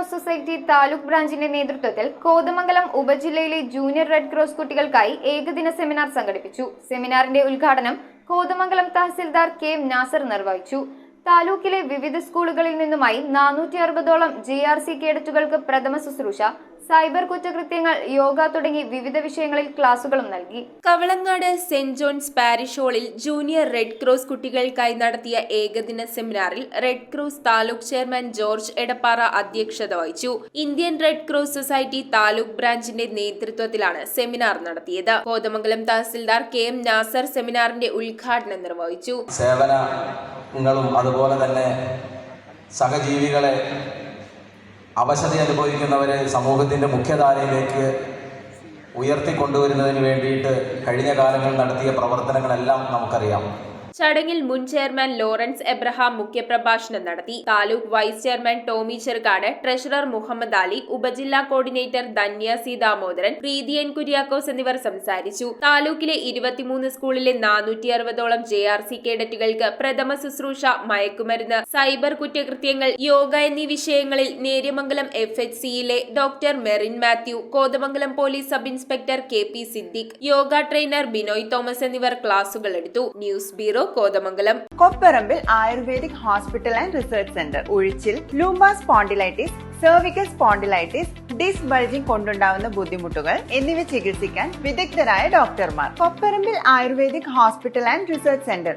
Cross society taluk ബ്രാഞ്ചിന്റെ നേതൃത്വത്തിൽ Kothamangalam ഉപജില്ലയിലെ junior red cross കുട്ടികൾക്കായി ഏകദിന സെമിനാർ സംഘടിപ്പിച്ചു. സെമിനാറിന്റെ ഉദ്ഘാടനം കോതമംഗലം തഹസിൽദാർ കെ എം നാസർ നിർവഹിച്ചു. താലൂക്കിലെ വിവിധ സ്കൂളുകളിൽ നിന്നുമായി 460ഓളം GRC കേഡറ്റുകൾക്ക് പ്രഥമ ശുശ്രൂഷ, സൈബർ കുറ്റകൃത്യങ്ങൾ, യോഗ തുടങ്ങി വിവിധ വിഷയങ്ങളിൽ ക്ലാസുകളും നൽകി. കവളങ്ങാട് സെന്റ് ജോൺസ് പാരിഷ് ഹാളിൽ ജൂനിയർ റെഡ് ക്രോസ് കുട്ടികൾക്കായി നടത്തിയ ഏകദിന സെമിനാറിൽ red cross taluk chairman George Edappara അധ്യക്ഷത വഹിച്ചു. Indian red cross society taluk ബ്രാഞ്ചിന്റെ നേതൃത്വത്തിലാണ് സെമിനാർ നടത്തിയത്. കോതമംഗലം തഹസിൽദാർ കെ എം നാസർ സെമിനാറിന്റെ ഉദ്ഘാടനം നിർവഹിച്ചു. സേവനങ്ങളും അതുപോലെ തന്നെ സഹജീവികളെ അവശത അനുഭവിക്കുന്നവരെ സമൂഹത്തിൻ്റെ മുഖ്യധാരയിലേക്ക് ഉയർത്തിക്കൊണ്ടുവരുന്നതിന് വേണ്ടിയിട്ട് കഴിഞ്ഞ കാലങ്ങളിൽ നടത്തിയ പ്രവർത്തനങ്ങളെല്ലാം നമുക്കറിയാം. ചടങ്ങിൽ മുൻ ചെയർമാൻ ലോറൻസ് എബ്രഹാം മുഖ്യപ്രഭാഷണം നടത്തി. Taluk vice chairman Tomy Cherukad, treasurer Muhammad Ali, ഉപജില്ലാ coordinator Dhanya C Damodaran, Preethi N Kuriakose എന്നിവർ സംസാരിച്ചു. താലൂക്കിലെ 23 സ്കൂളിലെ 460ഓളം JRC കേഡറ്റുകൾക്ക് പ്രഥമ ശുശ്രൂഷ, മയക്കുമരുന്ന്, സൈബർ കുറ്റകൃത്യങ്ങൾ, യോഗ എന്നീ വിഷയങ്ങളിൽ നേര്യമംഗലം FHCയിലെ doctor Merin Mathew, Kothamangalam police sub inspector KP Siddique, yoga trainer Binoy Thomas എന്നിവർ ക്ലാസുകൾ എടുത്തു. News bureau, Kothamangalam. Kopparambil ayurvedic hospital and research centre. ഉഴിച്ചിൽ, lumbar spondylitis, cervical spondylitis, disc bulging കൊണ്ടുണ്ടാവുന്ന ബുദ്ധിമുട്ടുകൾ എന്നിവ ചികിത്സിക്കാൻ വിദഗ്ധരായ ഡോക്ടർമാർ. Kopparambil ayurvedic hospital and research centre.